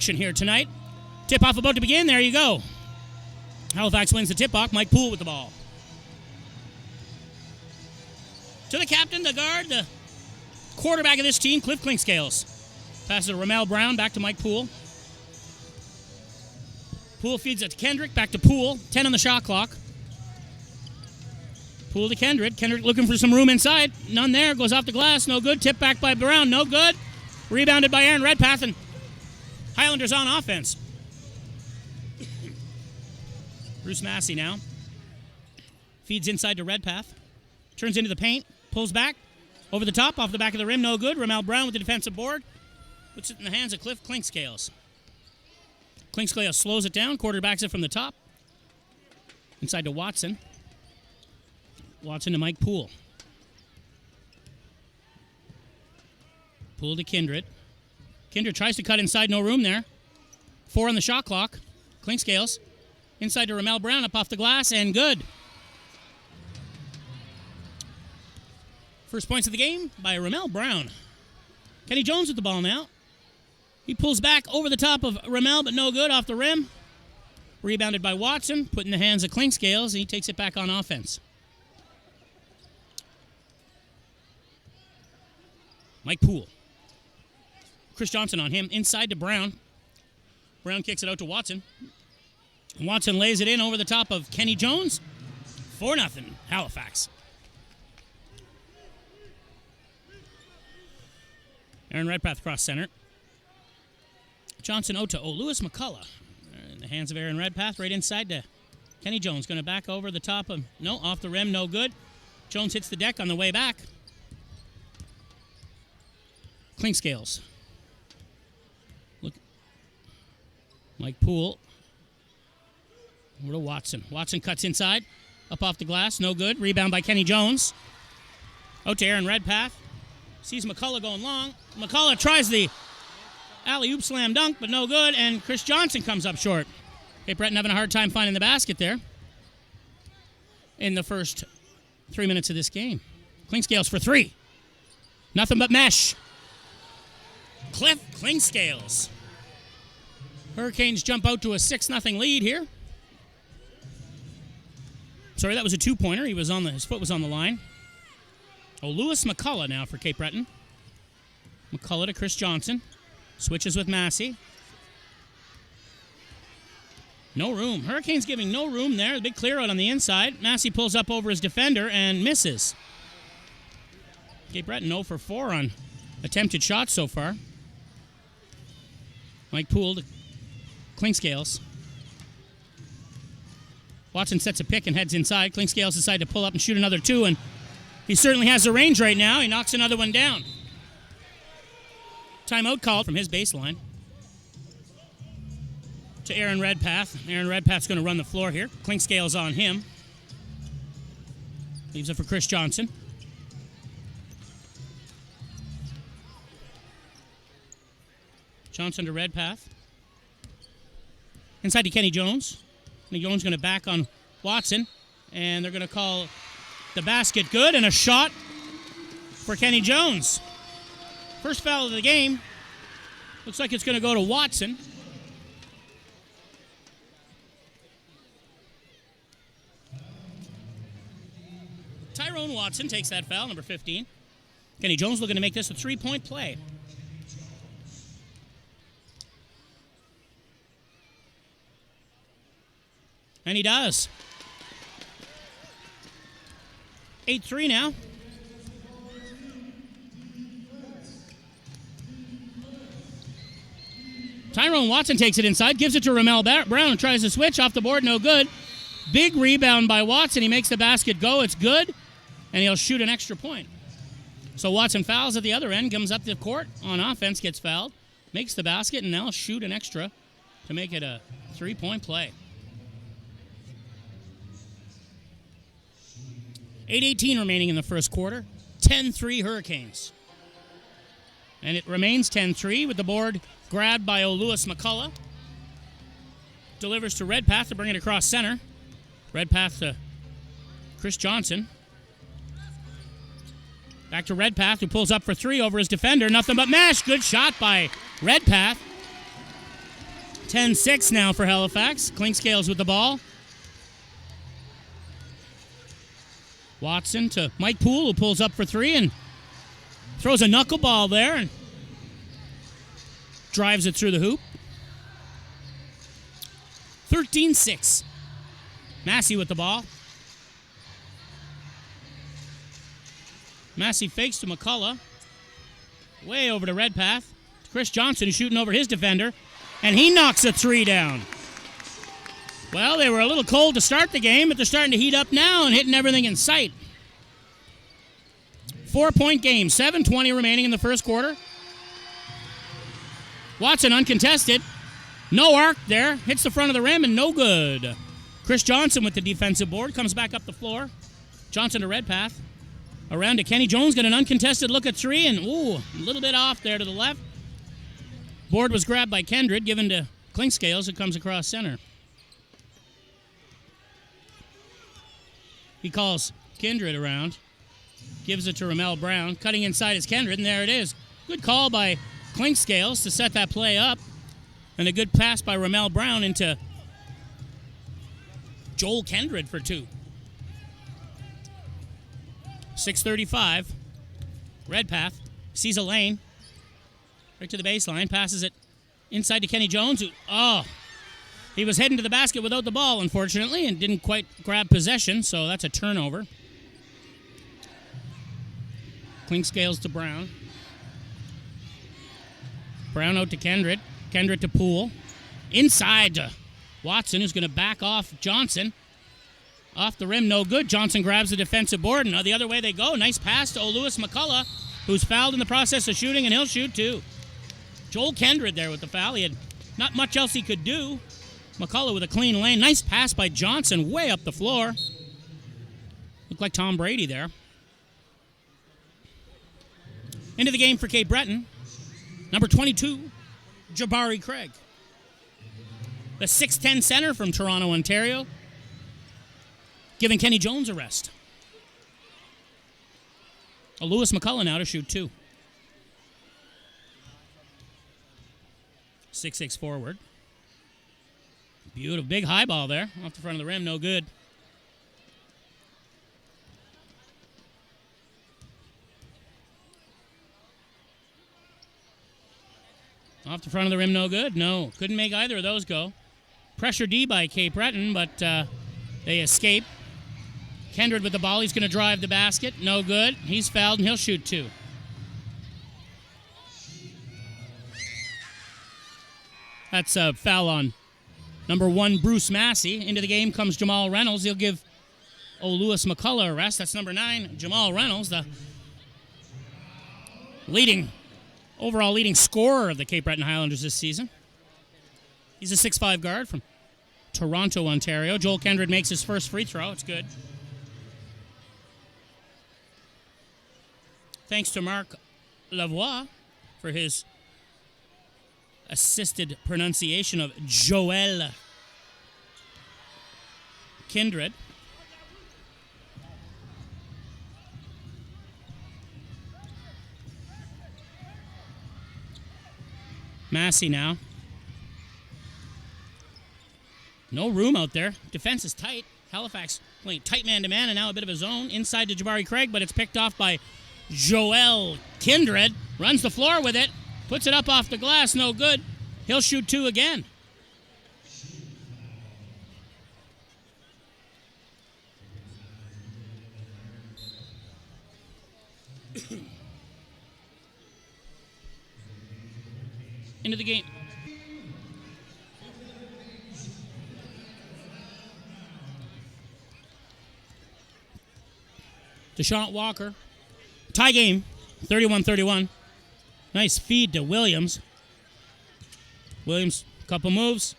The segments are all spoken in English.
Here tonight. Tip-off about to begin. There you go. Halifax wins the tip-off. Mike Poole with the ball. To the captain, the guard, the quarterback of this team, Cliff Clinkscales. Passes to Rhamel Brown, back to Mike Poole. Poole feeds it to Kendrick, back to Poole. 10 on the shot clock. Poole to Kendrick. Kendrick looking for some room inside. None there. Goes off the glass. No good. Tip back by Brown. No good. Rebounded by Aaron Redpath, and Highlanders on offense. Bruce Massey now. Feeds inside to Redpath. Turns into the paint. Pulls back. Over the top. Off the back of the rim. No good. Rhamel Brown with the defensive board. Puts it in the hands of Cliff Clinkscales. Clinkscales slows it down. Quarterbacks it from the top. Inside to Watson. Watson to Mike Poole. Poole to Kindred. Kindred tries to cut inside, no room there. 4 on the shot clock. Clinkscales. Inside to Rhamel Brown, up off the glass, and good. First points of the game by Rhamel Brown. Kenny Jones with the ball now. He pulls back over the top of Rhamel, but no good, off the rim. Rebounded by Watson, put in the hands of Clinkscales, and he takes it back on offense. Mike Poole. Chris Johnson on him, inside to Brown. Brown kicks it out to Watson. And Watson lays it in over the top of Kenny Jones. 4-0, Halifax. Aaron Redpath cross center. Johnson out to Lewis McCullough. In the hands of Aaron Redpath, right inside to Kenny Jones. Going to back over the top of, no, off the rim, no good. Jones hits the deck on the way back. Clinkscales. Look. Mike Poole. Over to Watson. Watson cuts inside. Up off the glass. No good. Rebound by Kenny Jones. Out to Aaron Redpath. Sees McCullough going long. McCullough tries the alley-oop slam dunk, but no good. And Chris Johnson comes up short. Okay, Breton having a hard time finding the basket there in the first 3 minutes of this game. Clinkscales for 3. Nothing but mesh. Cliff Clinkscales. Hurricanes jump out to a 6-0 lead here. Sorry, that was a 2-pointer. His foot was on the line. Lewis McCullough now for Cape Breton. McCullough to Chris Johnson. Switches with Massey. No room. Hurricanes giving no room there. The big clear out on the inside. Massey pulls up over his defender and misses. Cape Breton 0 for 4 on attempted shots so far. Mike Poole to Clinkscales. Watson sets a pick and heads inside. Clinkscales decides to pull up and shoot another 2, and he certainly has the range right now. He knocks another one down. Timeout called from his baseline. To Aaron Redpath. Aaron Redpath's going to run the floor here. Clinkscales on him. Leaves it for Chris Johnson. Johnson to Redpath. Inside to Kenny Jones. Kenny Jones going to back on Watson. And they're going to call the basket good, and a shot for Kenny Jones. First foul of the game. Looks like it's going to go to Watson. Tyrone Watson takes that foul, number 15. Kenny Jones looking to make this a 3-point play. And he does. 8-3 now. Tyrone Watson takes it inside, gives it to Rhamel Brown, tries to switch, off the board, no good. Big rebound by Watson. He makes the basket go. It's good, and he'll shoot an extra point. So Watson fouls at the other end, comes up the court on offense, gets fouled, makes the basket, and now he'll shoot an extra to make it a 3-point play. 8:18 remaining in the first quarter. 10-3 Hurricanes. And it remains 10-3 with the board grabbed by Lewis McCullough. Delivers to Redpath to bring it across center. Redpath to Chris Johnson. Back to Redpath, who pulls up for 3 over his defender. Nothing but mesh. Good shot by Redpath. 10-6 now for Halifax. Clinkscales with the ball. Watson to Mike Poole, who pulls up for three and throws a knuckleball there and drives it through the hoop. 13-6. Massey with the ball. Massey fakes to McCullough. Way over to Redpath. Chris Johnson is shooting over his defender, and he knocks a three down. Well, they were a little cold to start the game, but they're starting to heat up now and hitting everything in sight. 4-point game, 7:20 remaining in the first quarter. Watson uncontested. No arc there. Hits the front of the rim and no good. Chris Johnson with the defensive board. Comes back up the floor. Johnson to Redpath. Around to Kenny Jones. Got an uncontested look at three. And, a little bit off there to the left. Board was grabbed by Kendred. Given to Clinkscales. It comes across center. He calls Kindred around. Gives it to Rhamel Brown. Cutting inside is Kendred. And there it is. Good call by Clinkscales to set that play up. And a good pass by Rhamel Brown into Joel Kendred for two. 6:35. Redpath sees a lane. Right to the baseline. Passes it inside to Kenny Jones. He was heading to the basket without the ball, unfortunately, and didn't quite grab possession, so that's a turnover. Clinkscales to Brown. Brown out to Kendred. Kendred to Poole. Inside to Watson, who's going to back off Johnson. Off the rim, no good. Johnson grabs the defensive board, and the other way they go. Nice pass to Lewis McCullough, who's fouled in the process of shooting, and he'll shoot too. Joel Kendred there with the foul. He had not much else he could do. McCullough with a clean lane. Nice pass by Johnson way up the floor. Looked like Tom Brady there. Into the game for Cape Breton. Number 22, Jabari Craig. The 6'10 center from Toronto, Ontario. Giving Kenny Jones a rest. Lewis McCullough now to shoot two. 6'6 forward. Beautiful. Big high ball there. Off the front of the rim. No good. Off the front of the rim. No good. No. Couldn't make either of those go. Pressure D by Cape Breton, but they escape. Kendred with the ball. He's going to drive the basket. No good. He's fouled, and he'll shoot two. That's a foul on number 1, Bruce Massey. Into the game comes Jamal Reynolds. He'll give Lewis McCullough a rest. That's number 9, Jamal Reynolds, the overall leading scorer of the Cape Breton Highlanders this season. He's a 6'5 guard from Toronto, Ontario. Joel Kendred makes his first free throw. It's good. Thanks to Mark Lavoie for his assisted pronunciation of Joel Kindred. Massey now. No room out there. Defense is tight. Halifax playing tight man-to-man and now a bit of a zone. Inside to Jabari Craig, but it's picked off by Joel Kindred. Runs the floor with it. Puts it up off the glass. No good. He'll shoot two again. Into the game. Deshaun Walker. Tie game, 31-31. Nice feed to Williams. Williams, couple moves.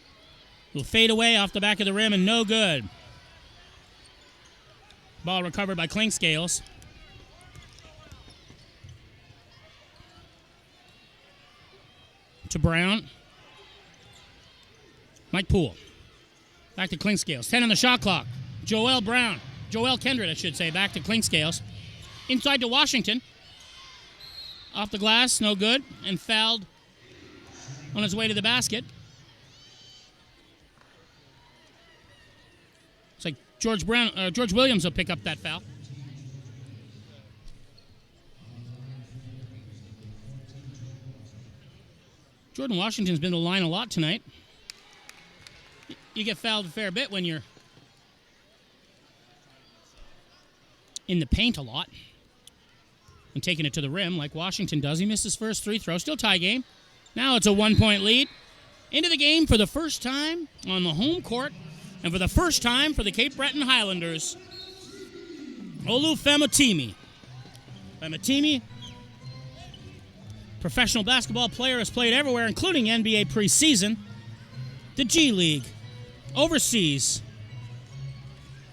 Will fade away off the back of the rim and no good. Ball recovered by Clinkscales. To Brown. Mike Poole. Back to Clinkscales. 10 on the shot clock. Joel Kendred, I should say. Back to Clinkscales. Inside to Washington. Off the glass, no good. And fouled on his way to the basket. George Williams will pick up that foul. Jordan Washington's been to the line a lot tonight. You get fouled a fair bit when you're in the paint a lot and taking it to the rim like Washington does. He missed his first free throw. Still tie game. Now it's a 1-point lead. Into the game for the first time on the home court and for the first time for the Cape Breton Highlanders, Olu Famatimi. Famatimi, professional basketball player, has played everywhere, including NBA preseason, the G League, overseas.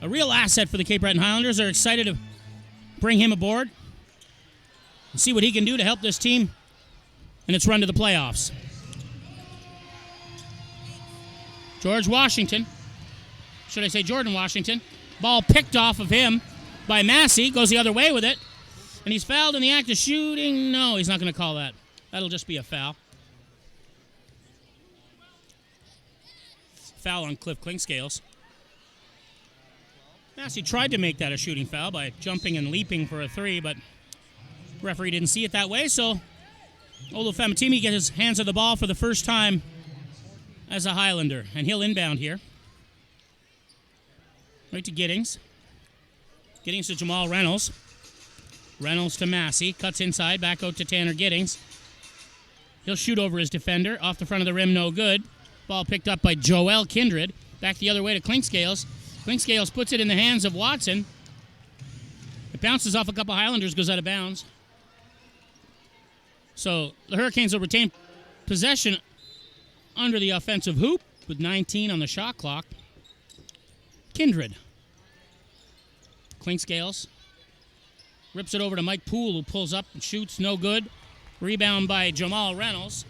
A real asset for the Cape Breton Highlanders. They're excited to bring him aboard and see what he can do to help this team in its run to the playoffs. Jordan Washington. Ball picked off of him by Massey. Goes the other way with it. And he's fouled in the act of shooting. No, he's not going to call that. That'll just be a foul. Foul on Cliff Clinkscales. Massey tried to make that a shooting foul by jumping and leaping for a three, but referee didn't see it that way, so Olu Famatimi gets his hands on the ball for the first time as a Highlander, and he'll inbound here. Right to Giddings. Giddings to Jamal Reynolds. Reynolds to Massey. Cuts inside, back out to Tanner Giddings. He'll shoot over his defender. Off the front of the rim, no good. Ball picked up by Joel Kindred. Back the other way to Clinkscales. Clinkscales puts it in the hands of Watson. It bounces off a couple Highlanders, goes out of bounds. So the Hurricanes will retain possession under the offensive hoop with 19 on the shot clock. Kindred. Clinkscales rips it over to Mike Poole, who pulls up and shoots, no good. Rebound by Jamal Reynolds.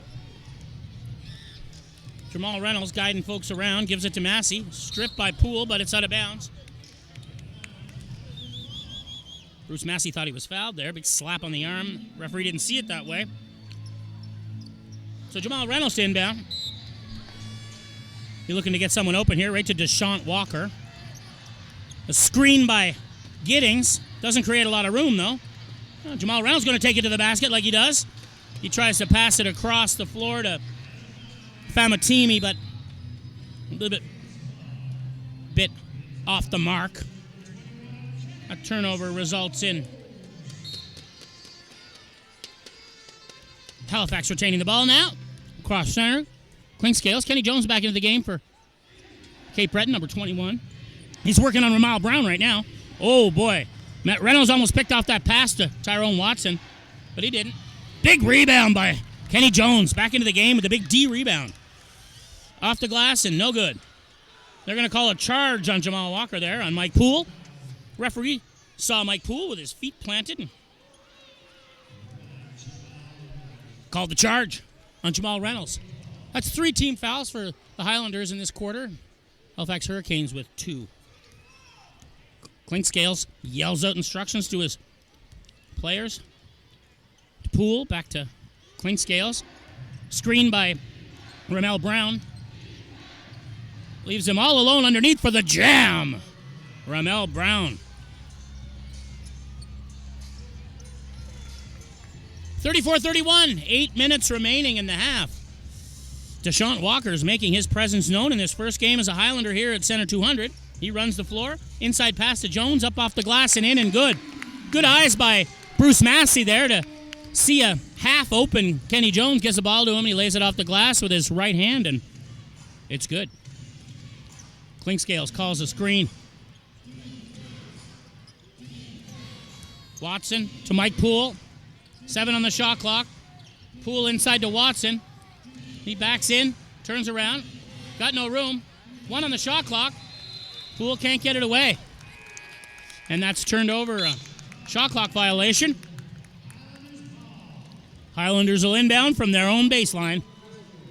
Jamal Reynolds guiding folks around, gives it to Massey. Stripped by Poole, but it's out of bounds. Bruce Massey thought he was fouled there. Big slap on the arm. Referee didn't see it that way. So Jamal Reynolds to inbound. He's looking to get someone open here, right to Deshaun Walker. A screen by Giddings. Doesn't create a lot of room, though. Jamal Reynolds going to take it to the basket like he does. He tries to pass it across the floor to Famatimi, but a little bit off the mark. A turnover results in Halifax retaining the ball now. Cross center. Clinkscales. Kenny Jones back into the game for Cape Breton, number 21. He's working on Rhamel Brown right now. Oh, boy. Matt Reynolds almost picked off that pass to Tyrone Watson, but he didn't. Big rebound by Kenny Jones. Back into the game with a big D rebound. Off the glass and no good. They're going to call a charge on Jamal Walker there on Mike Poole. Referee saw Mike Poole with his feet planted and called the charge on Jamal Reynolds. That's 3 team fouls for the Highlanders in this quarter. Halifax Hurricanes with 2. Clinkscales yells out instructions to his players. Poole back to Clinkscales. Screen by Rhamel Brown. Leaves him all alone underneath for the jam. Rhamel Brown. 34-31. 8 minutes remaining in the half. Deshaun Walker is making his presence known in this first game as a Highlander here at Center 200. He runs the floor. Inside pass to Jones. Up off the glass and in and good. Good eyes by Bruce Massey there to see a half-open Kenny Jones. Gets the ball to him. He lays it off the glass with his right hand, and it's good. Clinkscales calls a screen. Watson to Mike Poole. 7 on the shot clock. Poole inside to Watson. He backs in, turns around. Got no room. 1 on the shot clock. Poole can't get it away. And that's turned over a shot clock violation. Highlanders will inbound from their own baseline.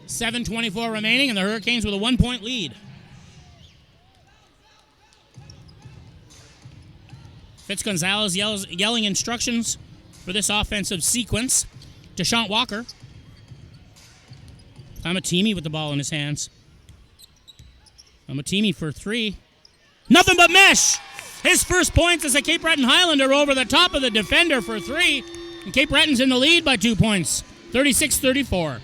7:24 remaining, and the Hurricanes with a 1-point lead. Fitzgonzalez yelling instructions for this offensive sequence. Deshaun Walker. Famatimi with the ball in his hands. Famatimi for 3. Nothing but mesh. His first points as a Cape Breton Highlander over the top of the defender for 3. And Cape Breton's in the lead by 2 points, 36-34.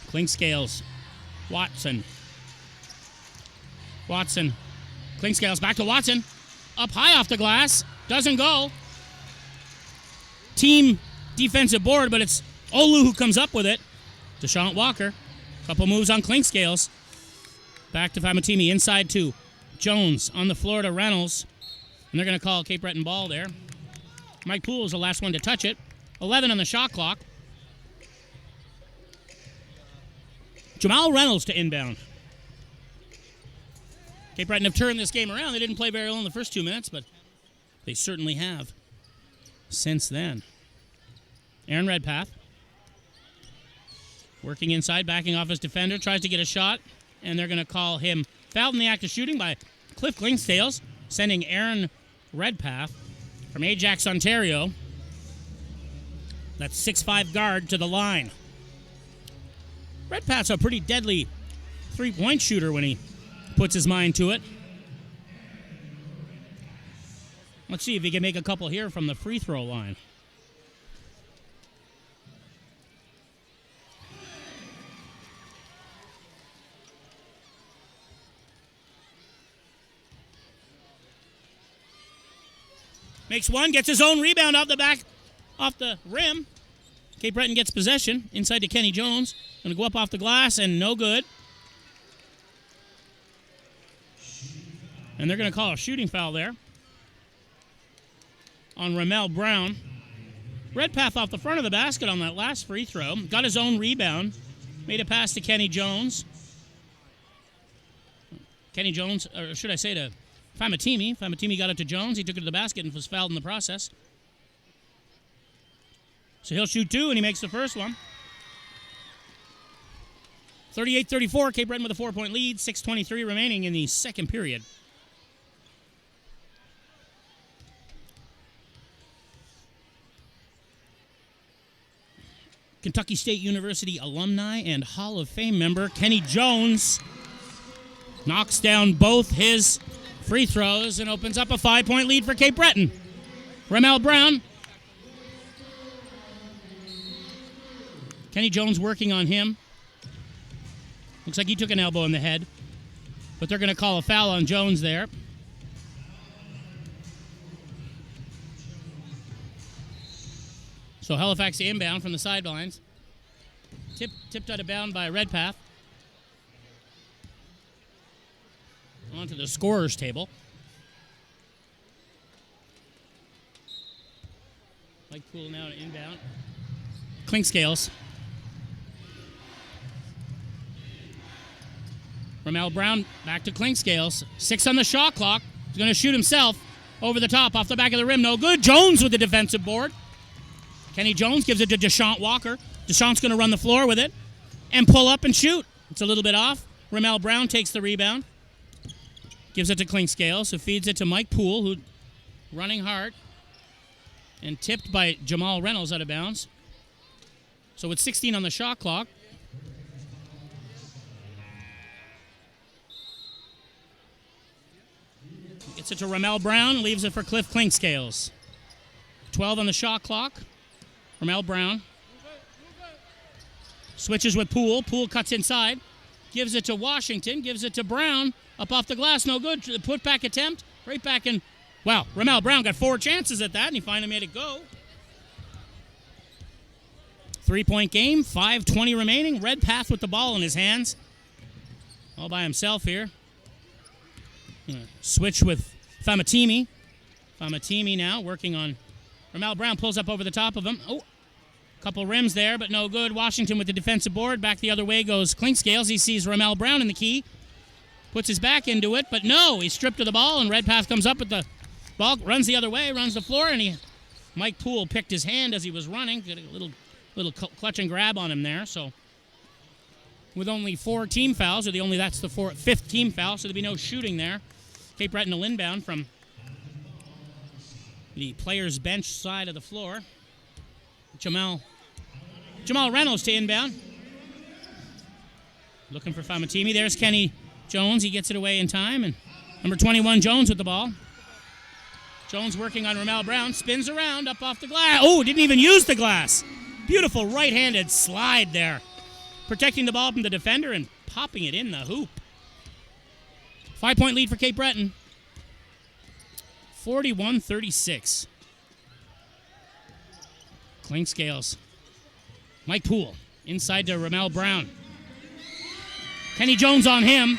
Clinkscales. Watson. Clinkscales back to Watson. Up high off the glass. Doesn't go. Team defensive board, but it's Olu who comes up with it. Deshant Walker. Couple moves on Clinkscales. Back to Famatimi. Inside 2. Jones on the floor to Reynolds. And they're going to call Cape Breton ball there. Mike Poole is the last one to touch it. 11 on the shot clock. Jamal Reynolds to inbound. Cape Breton have turned this game around. They didn't play very well in the first 2 minutes, but they certainly have since then. Aaron Redpath working inside, backing off his defender, tries to get a shot, and they're going to call him fouled in the act of shooting by Cliff Clinkscales, sending Aaron Redpath from Ajax, Ontario, that 6'5" guard, to the line. Redpath's a pretty deadly three-point shooter when he puts his mind to it. Let's see if he can make a couple here from the free throw line. Makes one, gets his own rebound off the rim. Cape Breton gets possession inside to Kenny Jones. Going to go up off the glass and no good. And they're going to call a shooting foul there on Rhamel Brown. Redpath off the front of the basket on that last free throw. Got his own rebound. Made a pass to Kenny Jones. Kenny Jones, or should I say to Famatimi. Famatimi got it to Jones. He took it to the basket and was fouled in the process. So he'll shoot 2, and he makes the first one. 38-34, Cape Breton with a 4-point lead. 6:23 remaining in the second period. Kentucky State University alumni and Hall of Fame member Kenny Jones knocks down both his free throws and opens up a 5-point lead for Cape Breton. Rhamel Brown. Kenny Jones working on him. Looks like he took an elbow in the head. But they're going to call a foul on Jones there. So Halifax inbound from the sidelines. Tipped out of bound by Redpath. Onto the scorer's table. Mike Poole now to inbound. Clinkscales. Rhamel Brown back to Clinkscales. 6 on the shot clock. He's going to shoot himself over the top, off the back of the rim. No good. Jones with the defensive board. Kenny Jones gives it to Deshant Walker. Deshant's going to run the floor with it and pull up and shoot. It's a little bit off. Rhamel Brown takes the rebound. Gives it to Clinkscales, who feeds it to Mike Poole, who running hard. And tipped by Jamal Reynolds out of bounds. So with 16 on the shot clock. Gets it to Rhamel Brown, leaves it for Cliff Clinkscales. 12 on the shot clock. Rhamel Brown. Switches with Poole. Poole cuts inside. Gives it to Washington. Gives it to Brown. Up off the glass, no good. Put back attempt. Right back in. Wow, Rhamel Brown got 4 chances at that, and he finally made it go. 3-point game, 5:20 remaining. Redpath with the ball in his hands. All by himself here. Switch with Famatimi. Famatimi now working on. Rhamel Brown pulls up over the top of him. Oh, couple rims there, but no good. Washington with the defensive board. Back the other way goes Clinkscales. He sees Rhamel Brown in the key. Puts his back into it, but no, he's stripped of the ball, and Redpath comes up with the ball, runs the other way, runs the floor, and Mike Poole picked his hand as he was running. Did a little clutch and grab on him there. So with only 4 team fouls, that's the 5th team foul, so there'll be no shooting there. Cape Breton will inbound from the players' bench side of the floor. Jamal Reynolds to inbound. Looking for Famatimi. There's Kenny Jones, he gets it away in time, and number 21, Jones with the ball. Jones working on Rhamel Brown, spins around, up off the glass. Oh, didn't even use the glass. Beautiful right-handed slide there. Protecting the ball from the defender and popping it in the hoop. 5-point lead for Cape Breton. 41-36. Clink Scales. Mike Poole inside to Rhamel Brown. Kenny Jones on him.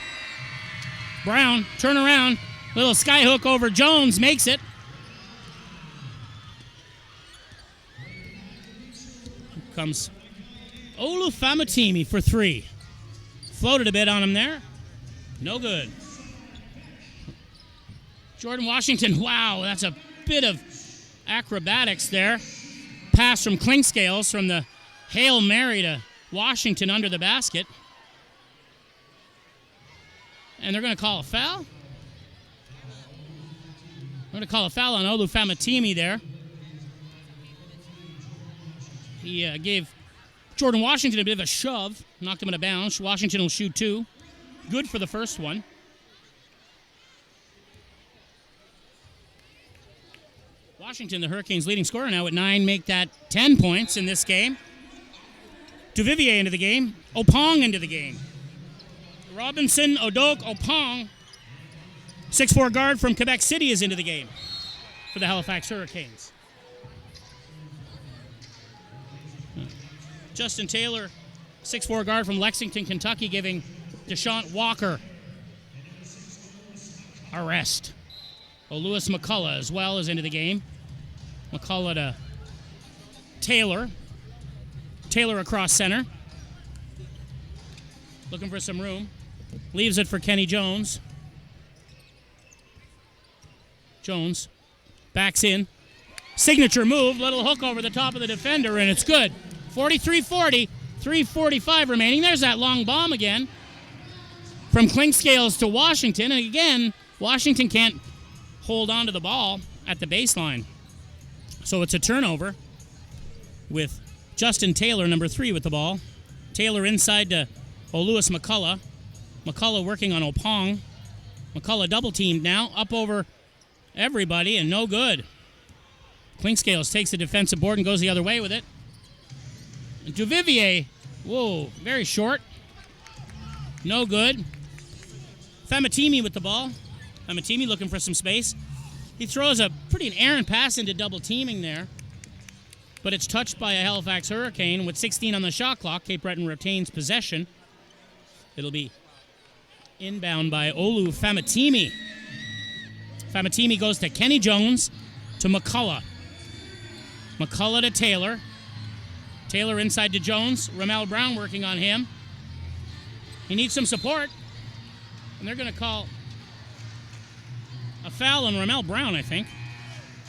Brown, turn around. Little skyhook over Jones, makes it. Here comes Olu Famatimi for three. Floated a bit on him there. No good. Jordan Washington, wow, that's a bit of acrobatics there. Pass from Clink Scales from the Hail Mary to Washington under the basket. And they're going to call a foul. They're going to call a foul on Olu Famatimi there. He gave Jordan Washington a bit of a shove, knocked him out of bounds. Washington will shoot two. Good for the first one. Washington, the Hurricanes' leading scorer now at 9, make that 10 points in this game. Duvivier into the game. Opong into the game. Robinson Odok Opong, 6'4" guard from Quebec City, is into the game for the Halifax Hurricanes. Justin Taylor, 6'4" guard from Lexington, Kentucky, giving Deshaun Walker a rest. Lewis McCullough as well is into the game. McCullough to Taylor. Taylor across center. Looking for some room. Leaves it for Kenny Jones. Jones backs in. Signature move. Little hook over the top of the defender, and it's good. 43-40. 3:45 remaining. There's that long bomb again. From Clink Scales to Washington. And again, Washington can't hold on to the ball at the baseline. So it's a turnover with Justin Taylor, number 3, with the ball. Taylor inside to Lewis McCullough. McCullough working on Opong. McCullough double-teamed now, up over everybody, and no good. Clink Scales takes the defensive board and goes the other way with it. And Duvivier, whoa, very short. No good. Famatimi with the ball. Famatimi looking for some space. He throws a pretty errant pass into double teaming there. But it's touched by a Halifax Hurricane with 16 on the shot clock. Cape Breton retains possession. It'll be inbound by Olu Famatimi. Famatimi goes to Kenny Jones to McCullough. McCullough to Taylor. Taylor inside to Jones. Rhamel Brown working on him. He needs some support. And they're going to call a foul on Rhamel Brown, I think.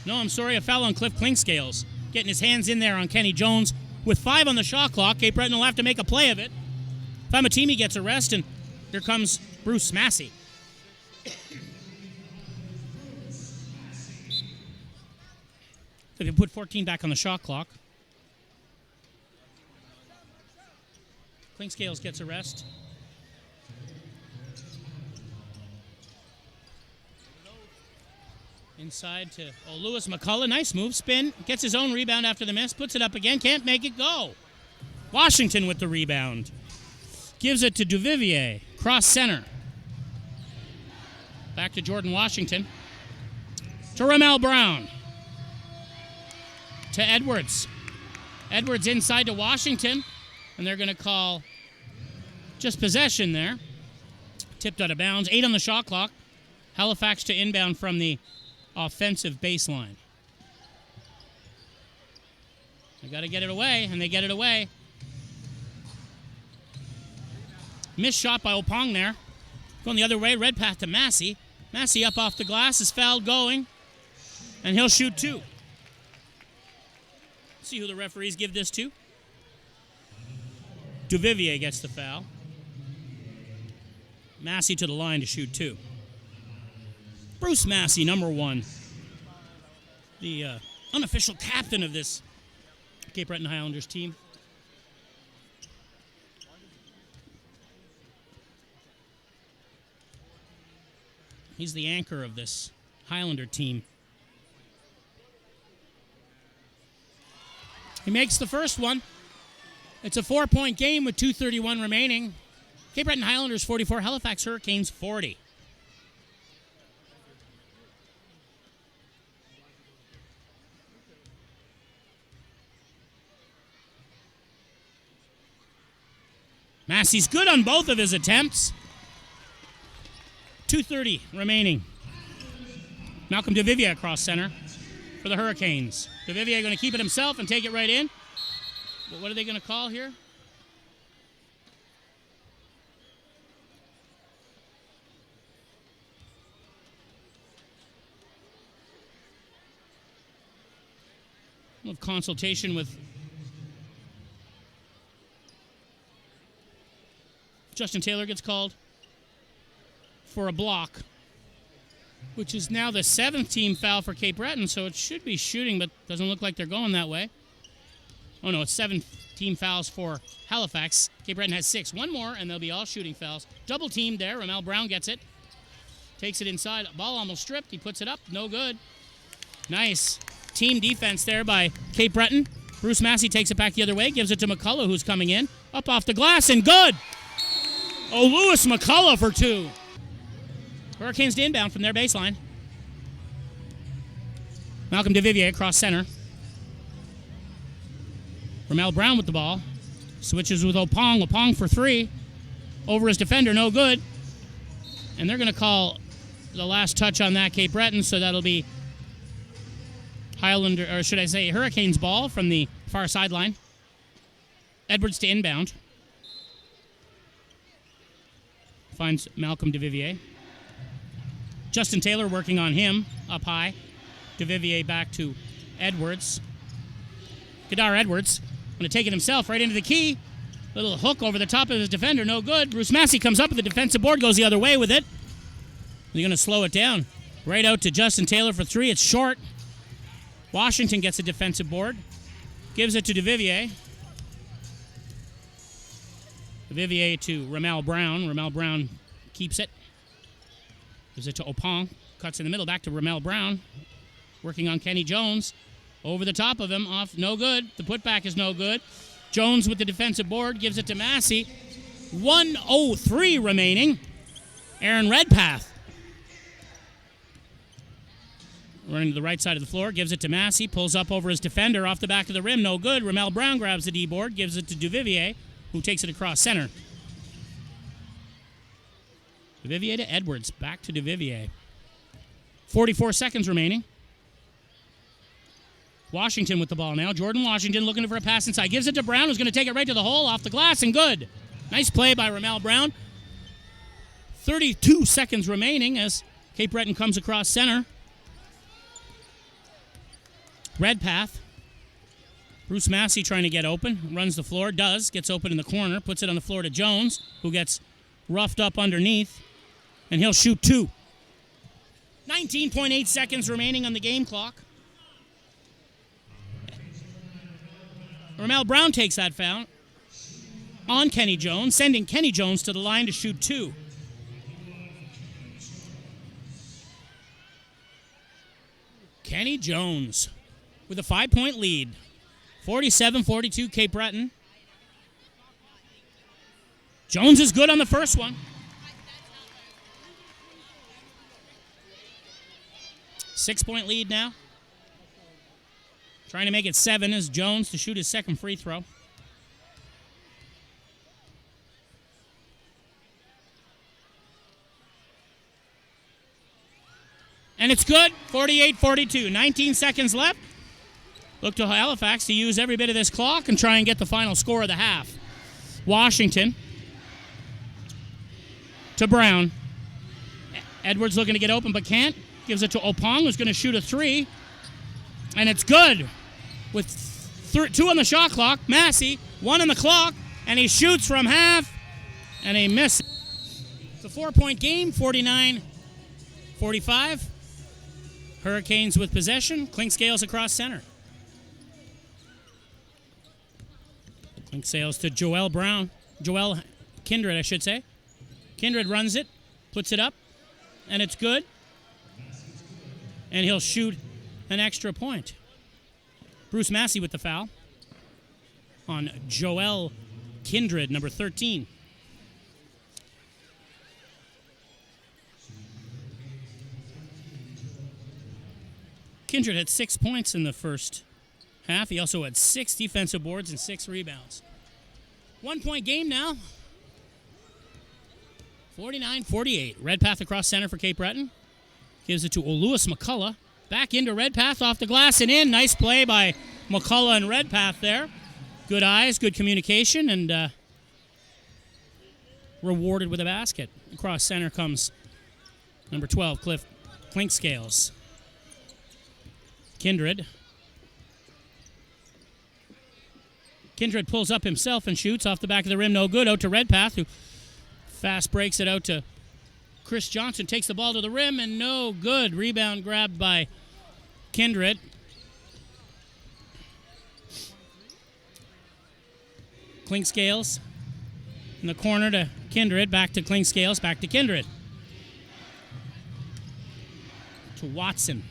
No, I'm sorry, a foul on Cliff Clink Scales. Getting his hands in there on Kenny Jones. With 5 on the shot clock, Cape Breton will have to make a play of it. Famatimi gets a rest, and here comes Bruce Massey. So they put 14 back on the shot clock. Clink Scales gets a rest. Inside to Lewis McCullough. Nice move. Spin. Gets his own rebound after the miss. Puts it up again. Can't make it go. Washington with the rebound. Gives it to Duvivier. Cross center. Back to Jordan Washington. To Rhamel Brown. To Edwards. Edwards inside to Washington. And they're going to call just possession there. Tipped out of bounds. 8 on the shot clock. Halifax to inbound from the offensive baseline. They got to get it away, and they get it away. Missed shot by Opong there. Going the other way, red path to Massey. Massey up off the glass, is fouled going, and he'll shoot 2. See who the referees give this to. Duvivier gets the foul. Massey to the line to shoot 2. Bruce Massey, number 1. The unofficial captain of this Cape Breton Highlanders team. He's the anchor of this Highlander team. He makes the first one. It's a 4-point game with 2:31 remaining. Cape Breton Highlanders 44, Halifax Hurricanes 40. Massey's good on both of his attempts. 2:30 remaining. Malcolm DeVivier across center for the Hurricanes. DeVivier going to keep it himself and take it right in. But what are they going to call here? We'll have consultation with Justin Taylor. Gets called for a block, which is now the 7th team foul for Cape Breton, so it should be shooting, but doesn't look like they're going that way. Oh no, it's 7 team fouls for Halifax. Cape Breton has 6. One more, and they'll be all shooting fouls. Double teamed there. Rhamel Brown gets it. Takes it inside. Ball almost stripped. He puts it up. No good. Nice team defense there by Cape Breton. Bruce Massey takes it back the other way. Gives it to McCullough, who's coming in. Up off the glass, and good! Oh, Lewis McCullough for 2. Hurricanes to inbound from their baseline. Malcolm DeVivier across center. Rhamel Brown with the ball. Switches with Opong. Opong for 3. Over his defender, no good. And they're going to call the last touch on that, Cape Breton, so that'll be Highlander, or should I say Hurricanes ball from the far sideline. Edwards to inbound. Finds Malcolm DeVivier. Justin Taylor working on him up high. DeVivier back to Edwards. Kadar Edwards going to take it himself right into the key. Little hook over the top of his defender, no good. Bruce Massey comes up with the defensive board, goes the other way with it. They're going to slow it down. Right out to Justin Taylor for 3. It's short. Washington gets a defensive board. Gives it to DeVivier. DeVivier to Rhamel Brown. Rhamel Brown keeps it. Gives it to Opong. Cuts in the middle, back to Rhamel Brown. Working on Kenny Jones. Over the top of him, off, no good. The putback is no good. Jones with the defensive board, gives it to Massey. 1:03 remaining. Aaron Redpath. Running to the right side of the floor, gives it to Massey, pulls up over his defender, off the back of the rim, no good. Rhamel Brown grabs the D-board, gives it to DeVivier, who takes it across center. DeVivier to Edwards, back to DeVivier. 44 seconds remaining. Washington with the ball now. Jordan Washington looking for a pass inside. Gives it to Brown, who's going to take it right to the hole, off the glass, and good. Nice play by Rhamel Brown. 32 seconds remaining as Cape Breton comes across center. Redpath. Bruce Massey trying to get open. Runs the floor. Does. Gets open in the corner. Puts it on the floor to Jones, who gets roughed up underneath. And he'll shoot 2. 19.8 seconds remaining on the game clock. Rhamel Brown takes that foul on Kenny Jones, sending Kenny Jones to the line to shoot 2. Kenny Jones with a 5-point lead. 47-42 Cape Breton. Jones is good on the first one. 6-point lead now. Trying to make it 7 is Jones to shoot his second free throw. And it's good. 48-42. 19 seconds left. Look to Halifax to use every bit of this clock and try and get the final score of the half. Washington to Brown. Edwards looking to get open but can't. Gives it to Opong, who's going to shoot a 3. And it's good. With 2 on the shot clock. Massey, 1 on the clock. And he shoots from half. And he misses. It's a 4-point game, 49-45. Hurricanes with possession. Clinkscales across center. Clinkscales to Joel Brown. Joel Kindred, I should say. Kindred runs it. Puts it up. and it's good. And he'll shoot an extra point. Bruce Massey with the foul on Joel Kindred, number 13. Kindred had 6 points in the first half. He also had 6 defensive boards and 6 rebounds. 1 point game now. 49-48. Redpath across center for Cape Breton. Gives it to Oluis McCullough. Back into Redpath, off the glass and in. Nice play by McCullough and Redpath there. Good eyes, good communication, and rewarded with a basket. Across center comes number 12, Cliff Clinkscales. Kindred pulls up himself and shoots off the back of the rim. No good. Out to Redpath, who fast breaks it out to Chris Johnson. Takes the ball to the rim and no good. Rebound grabbed by Kindred. Clinkscales in the corner to Kindred. Back to Clinkscales. Back to Kindred. To Watson.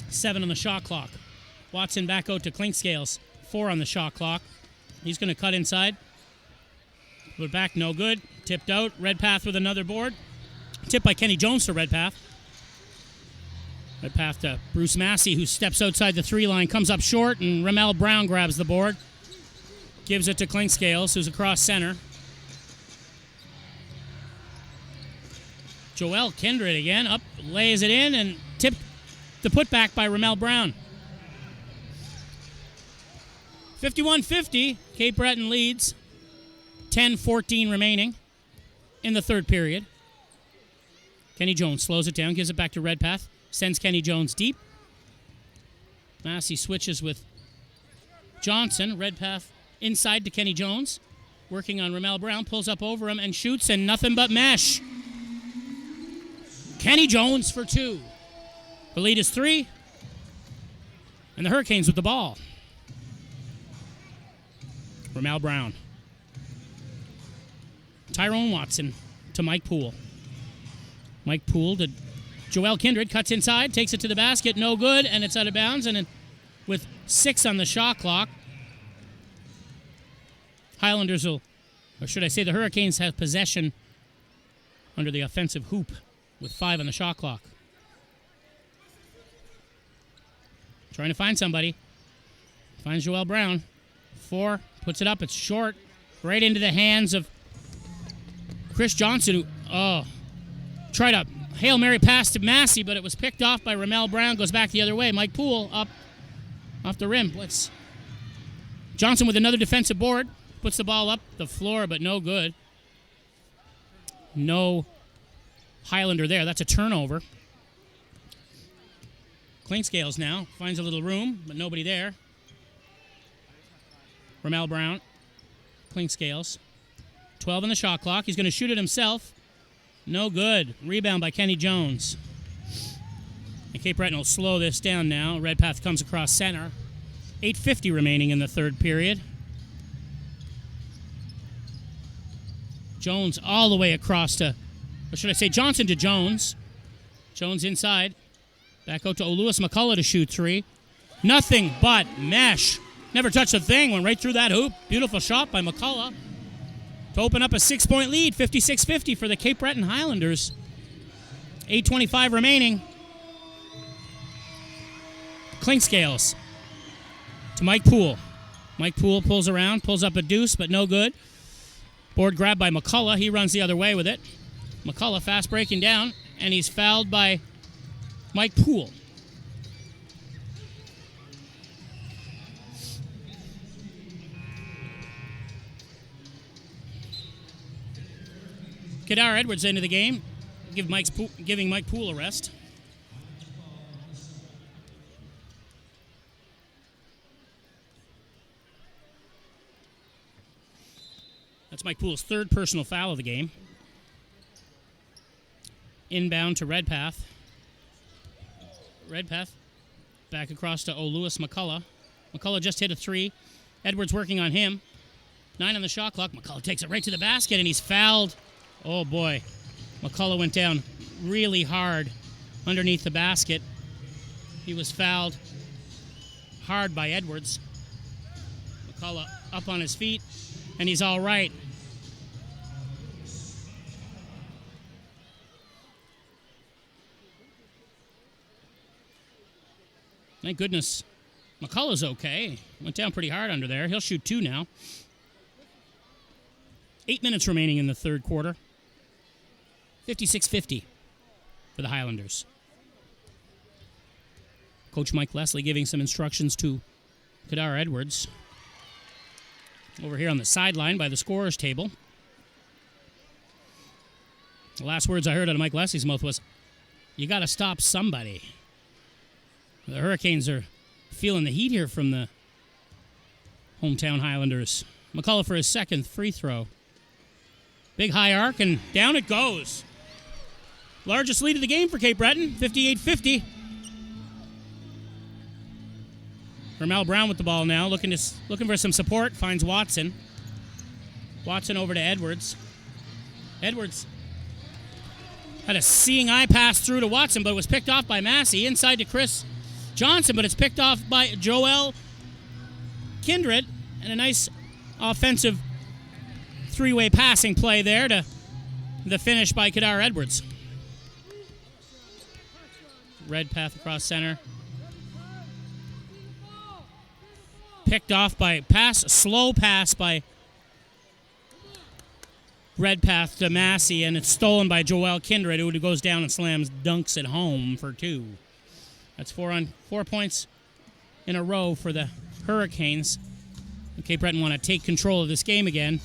7 on the shot clock. Watson back out to Clinkscales. 4 on the shot clock. He's going to cut inside. Put it back, no good. Tipped out. Redpath with another board. Tipped by Kenny Jones to Redpath. Redpath to Bruce Massey, who steps outside the 3-line, comes up short, and Rhamel Brown grabs the board. Gives it to Clinkscales, who's across center. Joel Kindred again, up, lays it in, and tipped the putback by Rhamel Brown. 51-50, Cape Breton leads. 10-14 remaining in the third period. Kenny Jones slows it down, gives it back to Redpath, sends Kenny Jones deep. Massey switches with Johnson. Redpath inside to Kenny Jones, working on Rhamel Brown, pulls up over him and shoots, and nothing but mesh. Kenny Jones for 2. The lead is 3, and the Hurricanes with the ball. Rhamel Brown. Tyrone Watson to Mike Poole. Mike Poole to Joel Kindred, cuts inside, takes it to the basket, no good, and it's out of bounds. And then with 6 on the shot clock, Highlanders will, or should I say the Hurricanes have possession under the offensive hoop with 5 on the shot clock. Trying to find somebody. Finds Joel Brown. 4, puts it up, it's short. Right into the hands of Chris Johnson, who, tried a Hail Mary pass to Massey, but it was picked off by Rhamel Brown. Goes back the other way. Mike Poole up off the rim. Blitz. Johnson with another defensive board. Puts the ball up the floor, but no good. No Highlander there. That's a turnover. Clinkscales now. Finds a little room, but nobody there. Rhamel Brown. Clinkscales. 12 on the shot clock. He's going to shoot it himself. No good. Rebound by Kenny Jones. And Cape Breton will slow this down now. Redpath comes across center. 8:50 remaining in the third period. Jones all the way across to, or should I say Johnson to Jones. Jones inside. Back out to Oluis McCullough to shoot 3. Nothing but mesh. Never touched a thing. Went right through that hoop. Beautiful shot by McCullough to open up a 6-point lead, 56-50 for the Cape Breton Highlanders. 8:25 remaining. Clinkscales to Mike Poole. Mike Poole pulls around, pulls up a deuce, but no good. Board grabbed by McCullough. He runs the other way with it. McCullough fast breaking down, and he's fouled by Mike Poole. Kadar Edwards into the game, giving Mike Poole a rest. That's Mike Poole's 3rd personal foul of the game. Inbound to Redpath. Redpath back across to Oluis McCullough. McCullough just hit a 3. Edwards working on him. 9 on the shot clock. McCullough takes it right to the basket, and he's fouled. Oh, boy. McCullough went down really hard underneath the basket. He was fouled hard by Edwards. McCullough up on his feet, and he's all right. Thank goodness McCullough's okay. Went down pretty hard under there. He'll shoot 2 now. 8 minutes remaining in the third quarter. 56-50 for the Highlanders. Coach Mike Leslie giving some instructions to Kadar Edwards. Over here on the sideline by the scorer's table. The last words I heard out of Mike Leslie's mouth was, "You got to stop somebody." The Hurricanes are feeling the heat here from the hometown Highlanders. McCullough for his second free throw. Big high arc, and down it goes. Largest lead of the game for Cape Breton, 58-50. Rhamel Brown with the ball now, looking for some support, finds Watson. Watson over to Edwards. Edwards had a seeing eye pass through to Watson, but it was picked off by Massey. Inside to Chris Johnson, but it's picked off by Joel Kindred. And a nice offensive three-way passing play there to the finish by Kadar Edwards. Redpath across center. Picked off by slow pass by Redpath to Massey, and it's stolen by Joel Kindred, who goes down and dunks it home for 2. That's 4 points in a row for the Hurricanes. Cape Breton want to take control of this game again.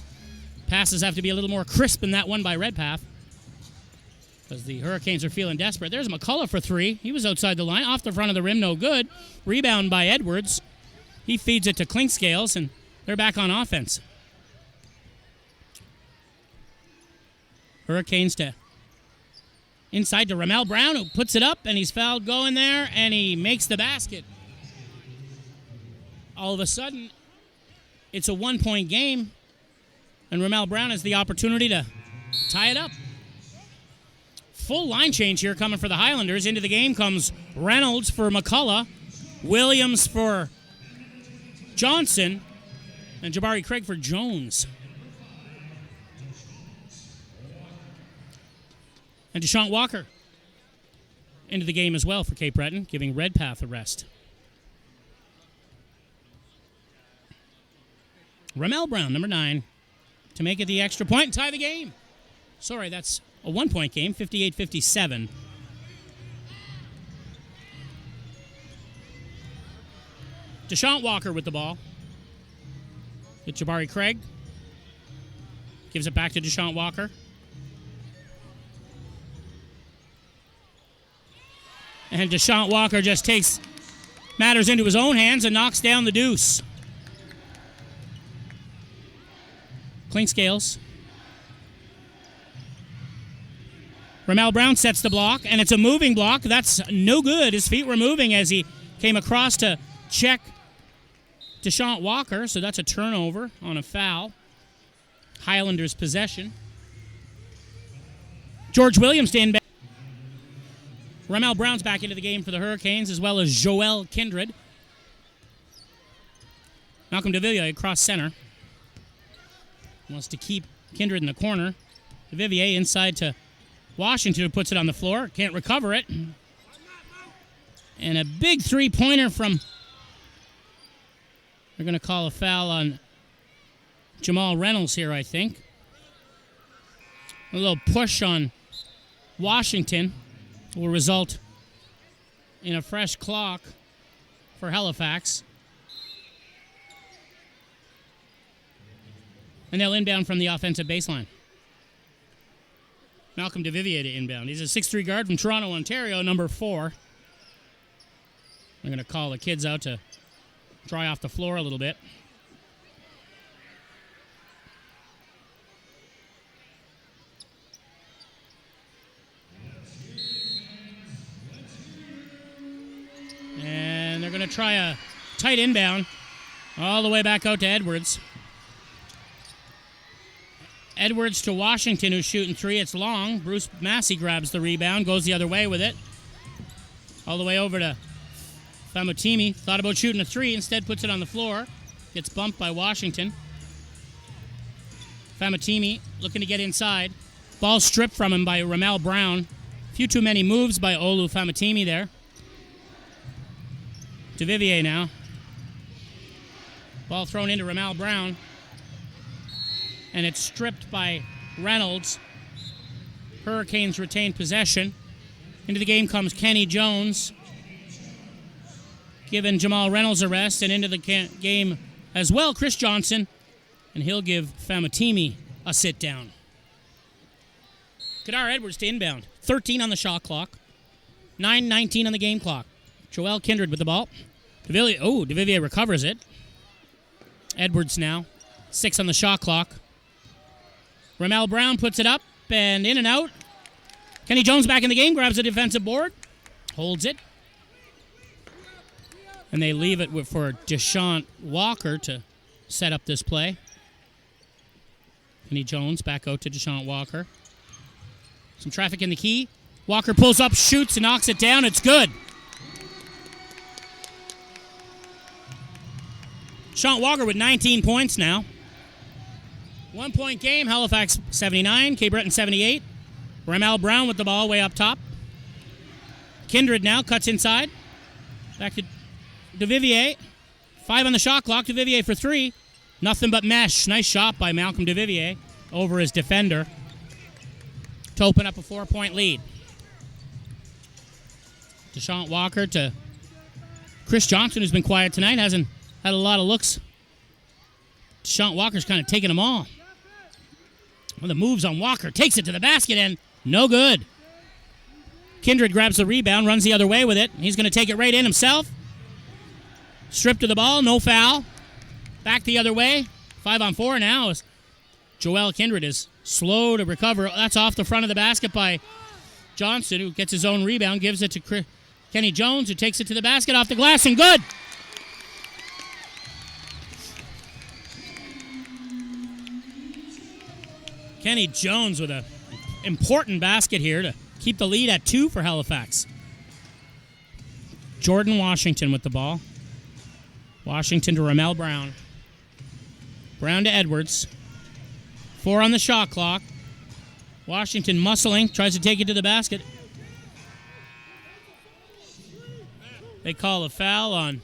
Passes have to be a little more crisp than that one by Redpath, because the Hurricanes are feeling desperate. There's McCullough for 3. He was outside the line, off the front of the rim, no good. Rebound by Edwards. He feeds it to Clinkscales, and they're back on offense. Hurricanes to inside to Rhamel Brown, who puts it up, and he's fouled going there, and he makes the basket. All of a sudden, it's a 1-point game, and Rhamel Brown has the opportunity to tie it up. Full line change here coming for the Highlanders. Into the game comes Reynolds for McCullough, Williams for Johnson, and Jabari Craig for Jones. And Deshaun Walker into the game as well for Cape Breton, giving Redpath a rest. Rhamel Brown, number 9, to make it the extra point and tie the game. Sorry, that's a 1-point game, 58-57. Deshaun Walker with the ball. With Jabari Craig. Gives it back to Deshaun Walker. And Deshaun Walker just takes matters into his own hands and knocks down the deuce. Clinkscales. Rhamel Brown sets the block, and it's a moving block. That's no good. His feet were moving as he came across to check Deshaun Walker, so that's a turnover on a foul. Highlanders possession. George Williams to inbound. Rhamel Brown's back into the game for the Hurricanes, as well as Joel Kindred. Malcolm DeVilliers across center. Wants to keep Kindred in the corner. DeVilliers inside to Washington, who puts it on the floor. Can't recover it. And a big three-pointer from... They're going to call a foul on Jamal Reynolds here, I think. A little push on Washington will result in a fresh clock for Halifax. And they'll inbound from the offensive baseline. Malcolm DeVilliers to inbound. He's a 6'3" guard from Toronto, Ontario, number 4. They're going to call the kids out to dry off the floor a little bit. And they're going to try a tight inbound all the way back out to Edwards. Edwards to Washington, who's shooting three. It's long. Bruce Massey grabs the rebound, goes the other way with it. All the way over to Famutimi. Thought about shooting a three, instead puts it on the floor. Gets bumped by Washington. Famutimi looking to get inside. Ball stripped from him by Rhamel Brown. A few too many moves by Olu Famutimi there. DeVivier now. Ball thrown into Rhamel Brown. And it's stripped by Reynolds. Hurricanes retain possession. Into the game comes Kenny Jones, giving Jamal Reynolds a rest, and into the game as well, Chris Johnson, and he'll give Famutimi a sit down. Kadar Edwards to inbound. 13 on the shot clock. 9:19 on the game clock. Joel Kindred with the ball. DeVivier recovers it. Edwards now. 6 on the shot clock. Rhamel Brown puts it up and in and out. Kenny Jones back in the game, grabs the defensive board, holds it. And they leave it for Deshaun Walker to set up this play. Kenny Jones back out to Deshaun Walker. Some traffic in the key. Walker pulls up, shoots, and knocks it down. It's good. Deshaun Walker with 19 points now. 1 point game, Halifax 79, Cape Breton 78. Rhamel Brown with the ball way up top. Kindred now cuts inside. Back to DeVivier. 5 on the shot clock. DeVivier for 3. Nothing but mesh. Nice shot by Malcolm DeVivier over his defender to open up a 4-point lead. Deshaun Walker to Chris Johnson, who's been quiet tonight. Hasn't had a lot of looks. Deshaun Walker's kind of taking them all. One of the moves on Walker. Takes it to the basket and no good. Kindred grabs the rebound, runs the other way with it. He's going to take it right in himself. Stripped to the ball, no foul. Back the other way. 5-on-4 now. As Joel Kindred is slow to recover. That's off the front of the basket by Johnson, who gets his own rebound, gives it to Kenny Jones, who takes it to the basket off the glass, and good. Kenny Jones with an important basket here to keep the lead at 2 for Halifax. Jordan Washington with the ball. Washington to Rhamel Brown. Brown to Edwards. 4 on the shot clock. Washington muscling, tries to take it to the basket. They call a foul on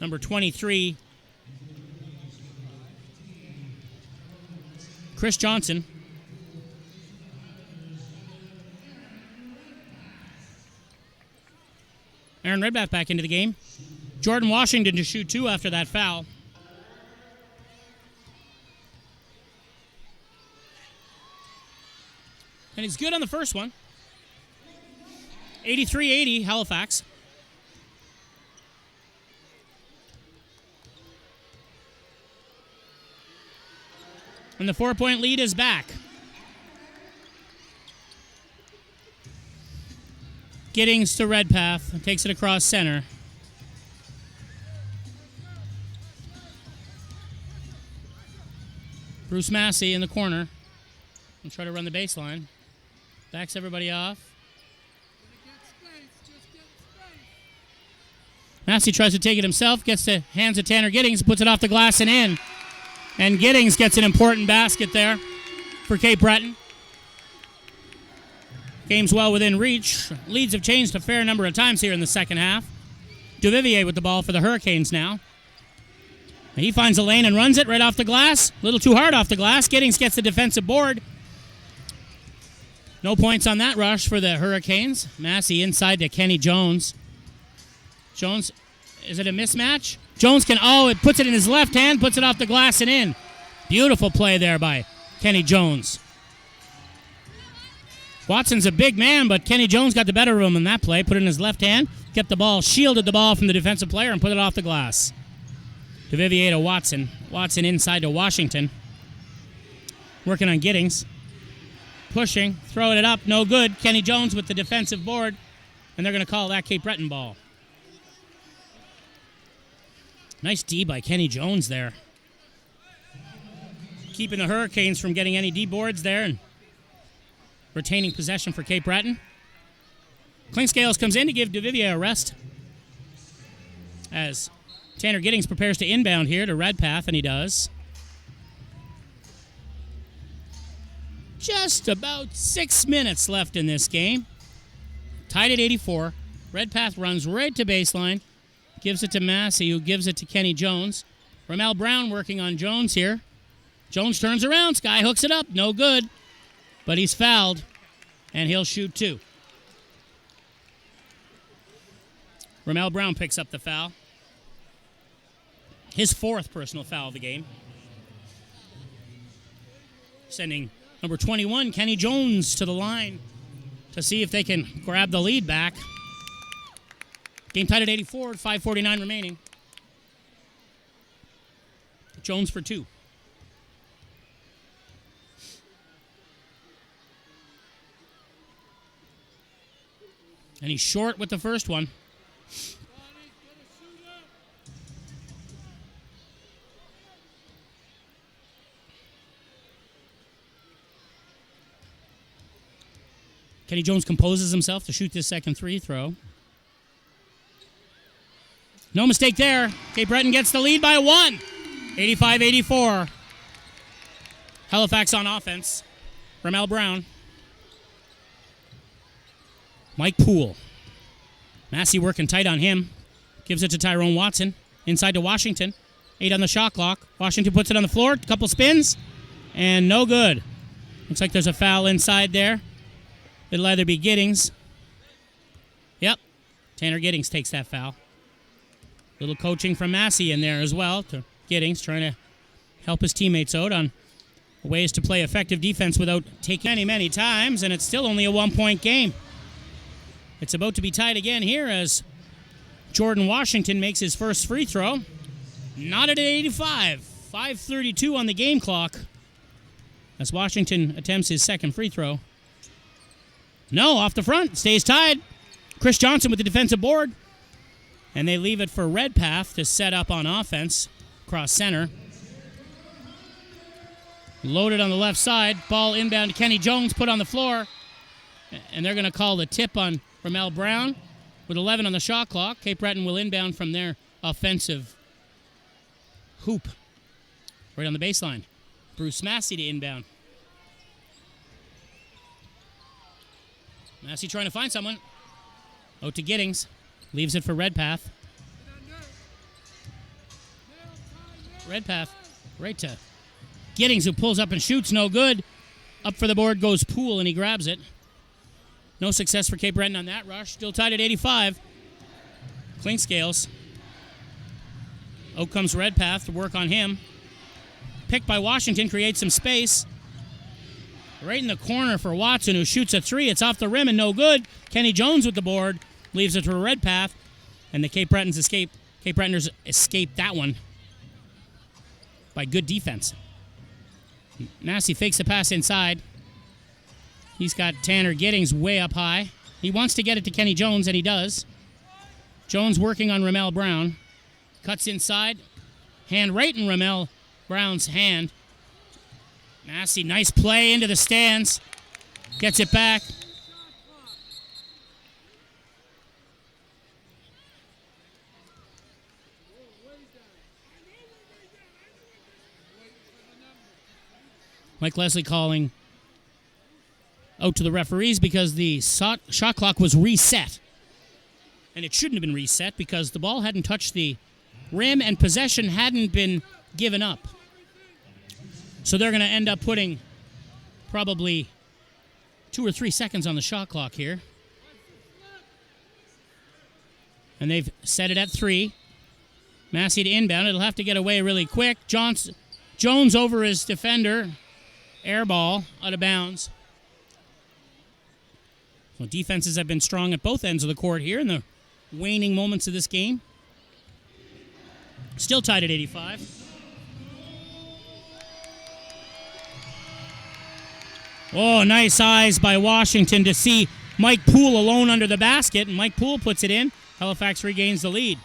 number 23, Chris Johnson. Aaron Redback back into the game. Jordan Washington to shoot 2 after that foul. And he's good on the first one. 83-80, Halifax. And the 4-point lead is back. Giddings to Redpath. Takes it across center. Bruce Massey in the corner. And try to run the baseline. Backs everybody off. Massey tries to take it himself. Gets the hands of Tanner Giddings. Puts it off the glass and in. And Giddings gets an important basket there for Cape Breton. Game's well within reach. Leads have changed a fair number of times here in the second half. DeVivier with the ball for the Hurricanes now. He finds a lane and runs it right off the glass. A little too hard off the glass. Giddings gets the defensive board. No points on that rush for the Hurricanes. Massey inside to Kenny Jones. Jones, is it a mismatch? Jones it puts it in his left hand, puts it off the glass and in. Beautiful play there by Kenny Jones. Watson's a big man, but Kenny Jones got the better of him in that play. Put it in his left hand, kept the ball, shielded the ball from the defensive player, and put it off the glass. DeVivier to Watson. Watson inside to Washington. Working on Giddings. Pushing, throwing it up, no good. Kenny Jones with the defensive board, and they're going to call that Cape Breton ball. Nice D by Kenny Jones there. keeping the Hurricanes from getting any D-boards there and retaining possession for Cape Breton. Clinkscales comes in to give Duvivier a rest as Tanner Giddings prepares to inbound here to Redpath, and he does. Just about 6 minutes left in this game. Tied at 84. Redpath runs right to baseline. Gives it to Massey, who gives it to Kenny Jones. Rhamel Brown working on Jones here. Jones turns around. Sky hooks it up. No good. But he's fouled, and he'll shoot 2. Rhamel Brown picks up the foul. His 4th personal foul of the game. Sending number 21, Kenny Jones, to the line to see if they can grab the lead back. Game tied at 84, 5:49 remaining. Jones for 2. And he's short with the first one. Kenny Jones composes himself to shoot this second free throw. No mistake there. Cape Breton gets the lead by 1. 85-84. Halifax on offense. Rhamel Brown. Mike Poole. Massey working tight on him. Gives it to Tyrone Watson. Inside to Washington. 8 on the shot clock. Washington puts it on the floor. Couple spins. And no good. Looks like there's a foul inside there. It'll either be Giddings. Yep. Tanner Giddings takes that foul. Little coaching from Massey in there as well to Giddings, trying to help his teammates out on ways to play effective defense without taking many times, and it's still only a 1-point game. It's about to be tied again here as Jordan Washington makes his first free throw. Knotted at 85. 5:32 on the game clock as Washington attempts his second free throw. No, off the front. Stays tied. Chris Johnson with the defensive board. And they leave it for Redpath to set up on offense. Across center. Loaded on the left side. Ball inbound to Kenny Jones, put on the floor. And they're going to call the tip on Rhamel Brown with 11 on the shot clock. Cape Breton will inbound from their offensive hoop. Right on the baseline. Bruce Massey to inbound. Massey trying to find someone. Out to Giddings. Leaves it for Redpath. Redpath right to Giddings, who pulls up and shoots. No good. Up for the board goes Poole, and he grabs it. No success for Cape Breton on that rush. Still tied at 85. Clinkscales. Out comes Redpath to work on him. Picked by Washington. Creates some space. Right in the corner for Watson, who shoots a 3. It's off the rim and no good. Kenny Jones with the board. Leaves it to Redpath. And the Cape Bretons escape that one by good defense. Massey fakes the pass inside. He's got Tanner Giddings way up high. He wants to get it to Kenny Jones, and he does. Jones working on Rhamel Brown. Cuts inside. Hand right in Rhamel Brown's hand. Massey, nice play into the stands. Gets it back. Mike Leslie calling out to the referees because the shot clock was reset. And it shouldn't have been reset because the ball hadn't touched the rim and possession hadn't been given up. So they're going to end up putting probably 2 or 3 seconds on the shot clock here. And they've set it at 3. Massey to inbound. It'll have to get away really quick. Jones over his defender. Air ball out of bounds. Well, defenses have been strong at both ends of the court here in the waning moments of this game. Still tied at 85. Oh, nice eyes by Washington to see Mike Poole alone under the basket, and Mike Poole puts it in. Halifax regains the lead.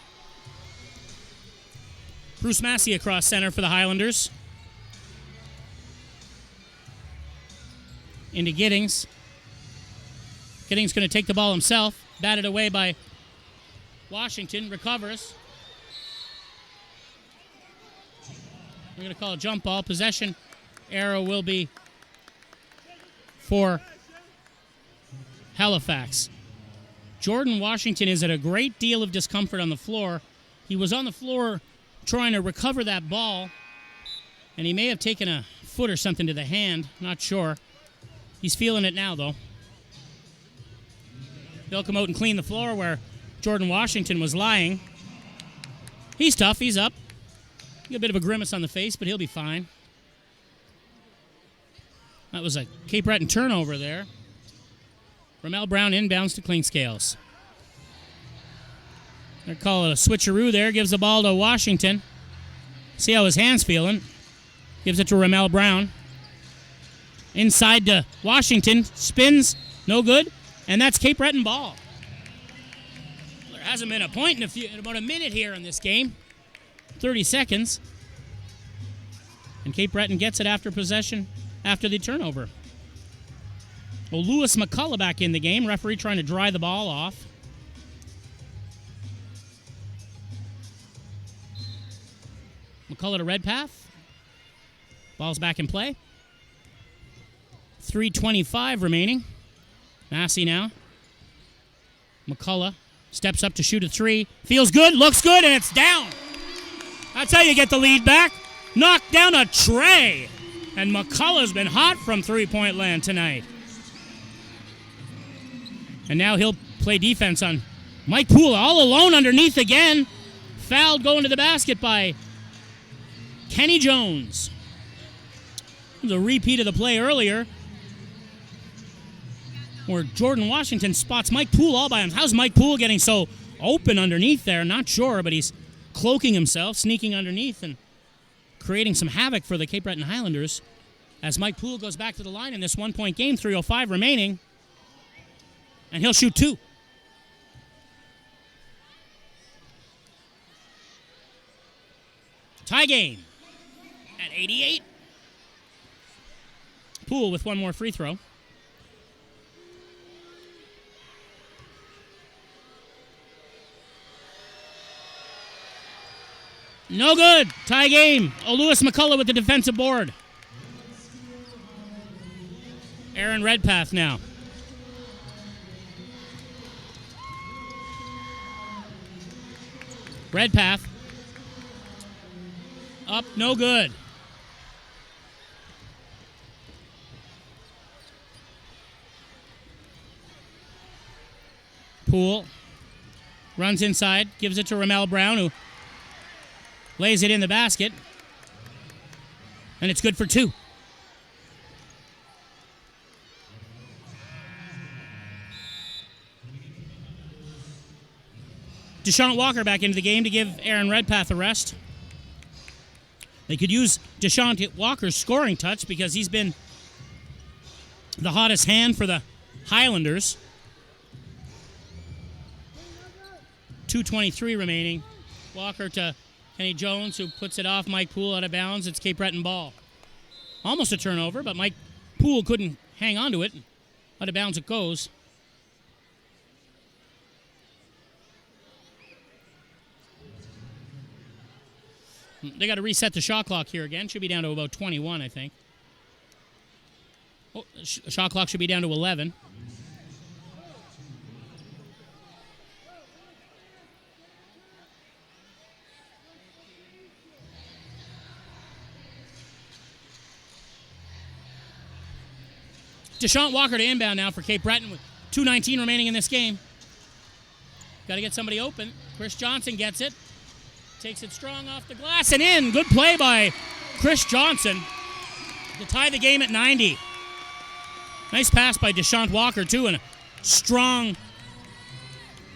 Bruce Massey across center for the Highlanders. into Giddings. Giddings going to take the ball himself. Batted away by Washington. Recovers. We're going to call a jump ball. Possession arrow will be for Halifax. Jordan Washington is at a great deal of discomfort on the floor. He was on the floor trying to recover that ball, and he may have taken a foot or something to the hand. Not sure. He's feeling it now, though. They'll come out and clean the floor where Jordan Washington was lying. He's tough. He's up. He got a bit of a grimace on the face, but he'll be fine. That was a Cape Breton turnover there. Rhamel Brown inbounds to Clinkscales. They're calling it a switcheroo there. Gives the ball to Washington. See how his hand's feeling. Gives it to Rhamel Brown. Inside to Washington. Spins. No good. And that's Cape Breton ball. There hasn't been a point in about a minute here in this game. 30 seconds. And Cape Breton gets it after possession, after the turnover. Well, Lewis McCullough back in the game. Referee trying to dry the ball off. McCullough to Redpath. Ball's back in play. 3:25 remaining. Massey now. McCullough steps up to shoot a three. Feels good, looks good, and it's down. That's how you get the lead back. Knocked down a tray. And McCullough's been hot from three-point land tonight. And now he'll play defense on Mike Poole, all alone underneath again. Fouled going to the basket by Kenny Jones. It was a repeat of the play earlier where Jordan Washington spots Mike Poole all by himself. How's Mike Poole getting so open underneath there? Not sure, but he's cloaking himself, sneaking underneath, and creating some havoc for the Cape Breton Highlanders as Mike Poole goes back to the line in this one-point game, 3:05 remaining, and he'll shoot two. Tie game at 88. Poole with one more free throw. No good. Tie game. Lewis McCullough with the defensive board. Aaron Redpath now. Redpath. Up, no good. Poole runs inside, gives it to Rhamel Brown, who lays it in the basket. And it's good for two. Deshaun Walker back into the game to give Aaron Redpath a rest. They could use Deshaun Walker's scoring touch because he's been the hottest hand for the Highlanders. 2:23 remaining. Walker to Kenny Jones, who puts it off Mike Poole out of bounds. It's Cape Breton ball. Almost a turnover, but Mike Poole couldn't hang on to it. Out of bounds it goes. They got to reset the shot clock here again. Should be down to about 21, I think. Oh, shot clock should be down to 11. Deshaun Walker to inbound now for Cape Breton with 2:19 remaining in this game. Got to get somebody open. Chris Johnson gets it. Takes it strong off the glass and in. Good play by Chris Johnson to tie the game at 90. Nice pass by Deshaun Walker, too, and a strong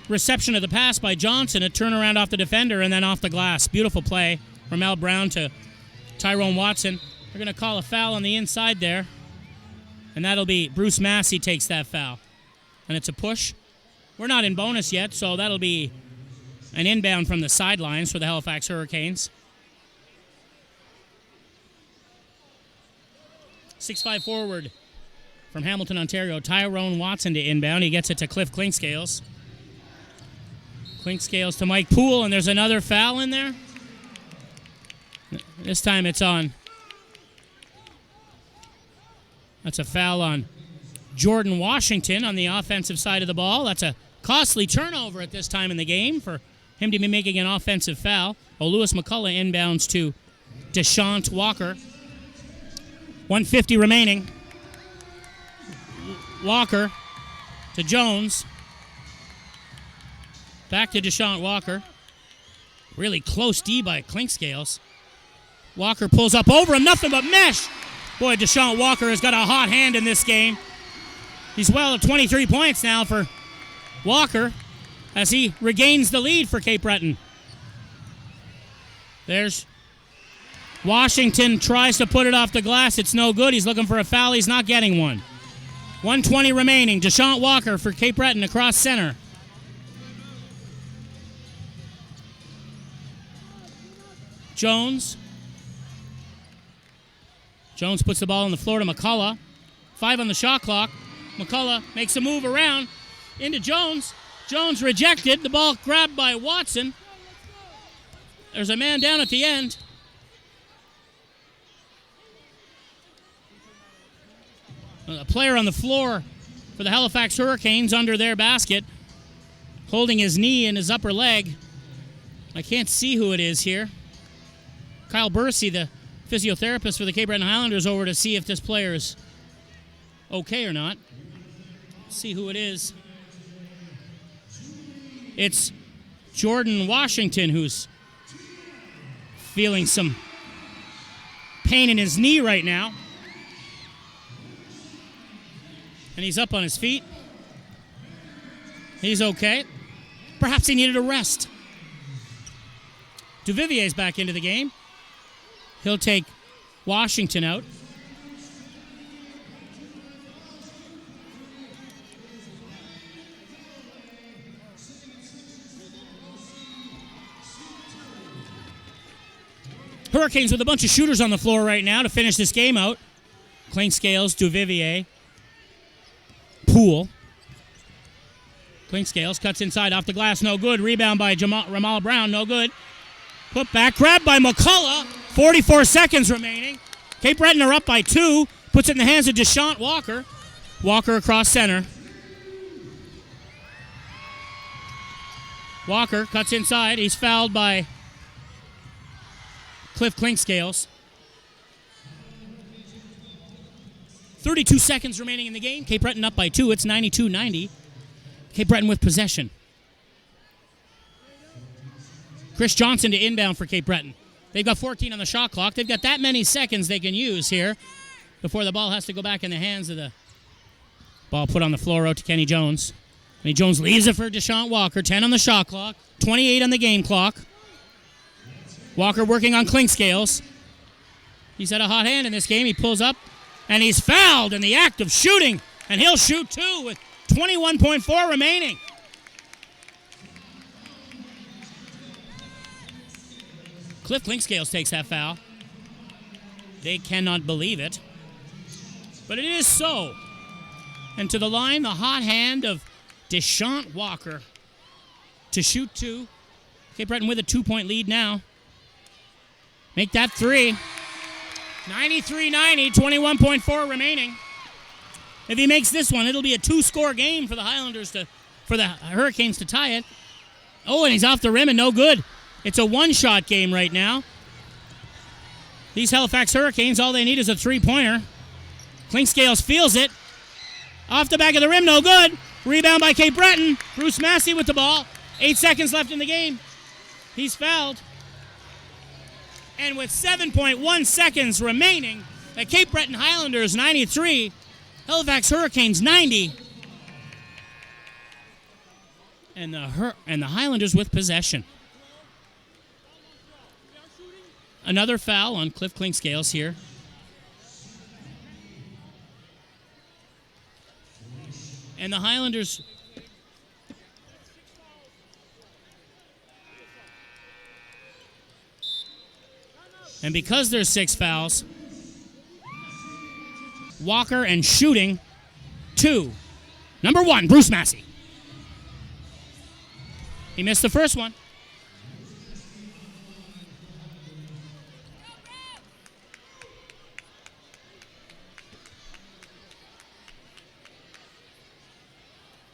reception of the pass by Johnson. A turnaround off the defender and then off the glass. Beautiful play. Rhamel Brown to Tyrone Watson. They're going to call a foul on the inside there. And that'll be Bruce Massey takes that foul. And it's a push. We're not in bonus yet, so that'll be an inbound from the sidelines for the Halifax Hurricanes. 6'5" forward from Hamilton, Ontario. Tyrone Watson to inbound. He gets it to Cliff Clinkscales. Clinkscales to Mike Poole, and there's another foul in there. This time it's on. That's a foul on Jordan Washington on the offensive side of the ball. That's a costly turnover at this time in the game for him to be making an offensive foul. Lewis McCullough inbounds to Deshant Walker. 1:50 remaining. Walker to Jones. Back to Deshant Walker. Really close D by Clinkscales. Walker pulls up over him, nothing but mesh. Boy, Deshant Walker has got a hot hand in this game. He's well at 23 points now for Walker as he regains the lead for Cape Breton. There's Washington, tries to put it off the glass. It's no good. He's looking for a foul. He's not getting one. 1:20 remaining. Deshant Walker for Cape Breton across center. Jones. Jones puts the ball on the floor to McCullough. 5 on the shot clock. McCullough makes a move around into Jones. Jones rejected. The ball grabbed by Watson. There's a man down at the end. A player on the floor for the Halifax Hurricanes under their basket, holding his knee and his upper leg. I can't see who it is here. Kyle Bursey, the physiotherapist for the Cape Breton Highlanders, over to see if this player is okay or not. Let's see who it is. It's Jordan Washington, who's feeling some pain in his knee right now. And he's up on his feet. He's okay. Perhaps he needed a rest. Duvivier's back into the game. He'll take Washington out. Hurricanes with a bunch of shooters on the floor right now to finish this game out. Clinkscales, Duvivier, Poole. Clinkscales cuts inside off the glass, no good. Rebound by Rhamel Brown, no good. Put back, grab by McCullough. 44 seconds remaining. Cape Breton are up by 2. Puts it in the hands of Deshant Walker. Walker across center. Walker cuts inside. He's fouled by Cliff Clinkscales. 32 seconds remaining in the game. Cape Breton up by 2. It's 92-90. Cape Breton with possession. Chris Johnson to inbound for Cape Breton. They've got 14 on the shot clock. They've got that many seconds they can use here before the ball has to go back in the hands of the ball put on the floor out to Kenny Jones. Kenny Jones leaves it for Deshant Walker. 10 on the shot clock. 28 on the game clock. Walker working on Clinkscales. He's had a hot hand in this game. He pulls up, and he's fouled in the act of shooting, and he'll shoot 2 with 21.4 remaining. Cliff Clinkscales takes that foul. They cannot believe it. But it is so. And to the line, the hot hand of Deshant Walker to shoot 2. Cape Breton with a 2-point lead now. Make that 3. 93-90, 21.4 remaining. If he makes this one, it'll be a 2-score game for the Highlanders for the Hurricanes to tie it. Oh, and he's off the rim and no good. It's a one-shot game right now. These Halifax Hurricanes, all they need is a 3-pointer. Clinkscales feels it. Off the back of the rim, no good. Rebound by Cape Breton. Bruce Massey with the ball. 8 seconds left in the game. He's fouled. And with 7.1 seconds remaining, the Cape Breton Highlanders 93, Halifax Hurricanes 90. And the Highlanders with possession. Another foul on Cliff Clinkscales here. And the Highlanders because there's 6 fouls, Walker and shooting 2. Number 1, Bruce Massey. He missed the first one.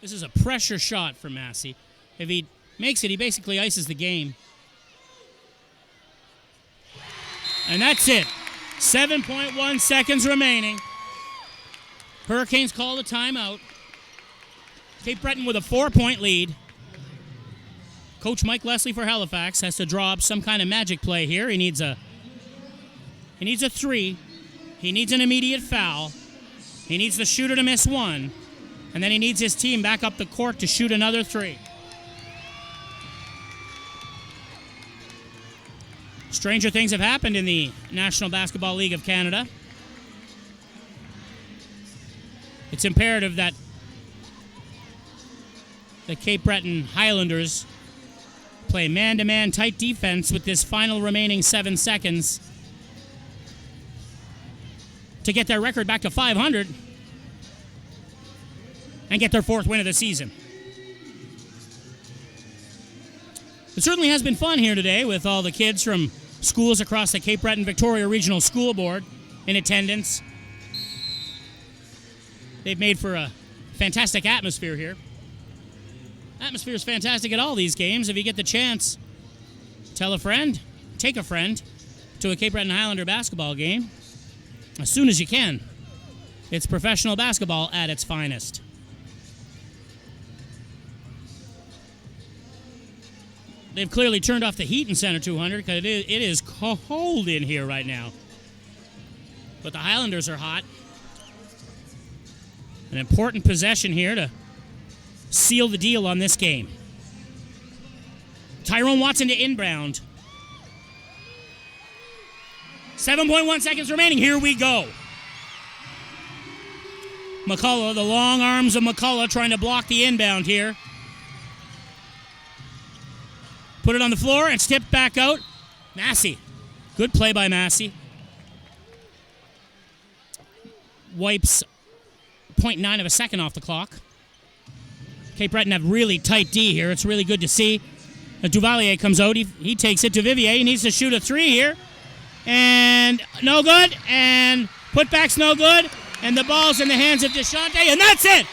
This is a pressure shot for Massey. If he makes it, he basically ices the game. And that's it. 7.1 seconds remaining. Hurricanes call the timeout. Cape Breton with a 4-point lead. Coach Mike Leslie for Halifax has to draw up some kind of magic play here. He needs a 3. He needs an immediate foul. He needs the shooter to miss 1. And then he needs his team back up the court to shoot another 3. Stranger things have happened in the National Basketball League of Canada. It's imperative that the Cape Breton Highlanders play man-to-man tight defense with this final remaining 7 seconds to get their record back to 500 and get their 4th win of the season. It certainly has been fun here today with all the kids from schools across the Cape Breton Victoria Regional School Board in attendance. They've made for a fantastic atmosphere here. Atmosphere is fantastic at all these games. If you get the chance, tell a friend, take a friend to a Cape Breton Highlander basketball game as soon as you can. It's professional basketball at its finest. They've clearly turned off the heat in Center 200 because it is cold in here right now. But the Highlanders are hot. An important possession here to seal the deal on this game. Tyrone Watson to inbound. 7.1 seconds remaining. Here we go. McCullough, the long arms of McCullough trying to block the inbound here. Put it on the floor and step back out. Massey. Good play by Massey. Wipes 0.9 of a second off the clock. Cape Breton have really tight D here. It's really good to see. Duvalier comes out. He takes it to Vivier. He needs to shoot a 3 here. And no good. And putback's no good. And the ball's in the hands of DeShante. And that's it.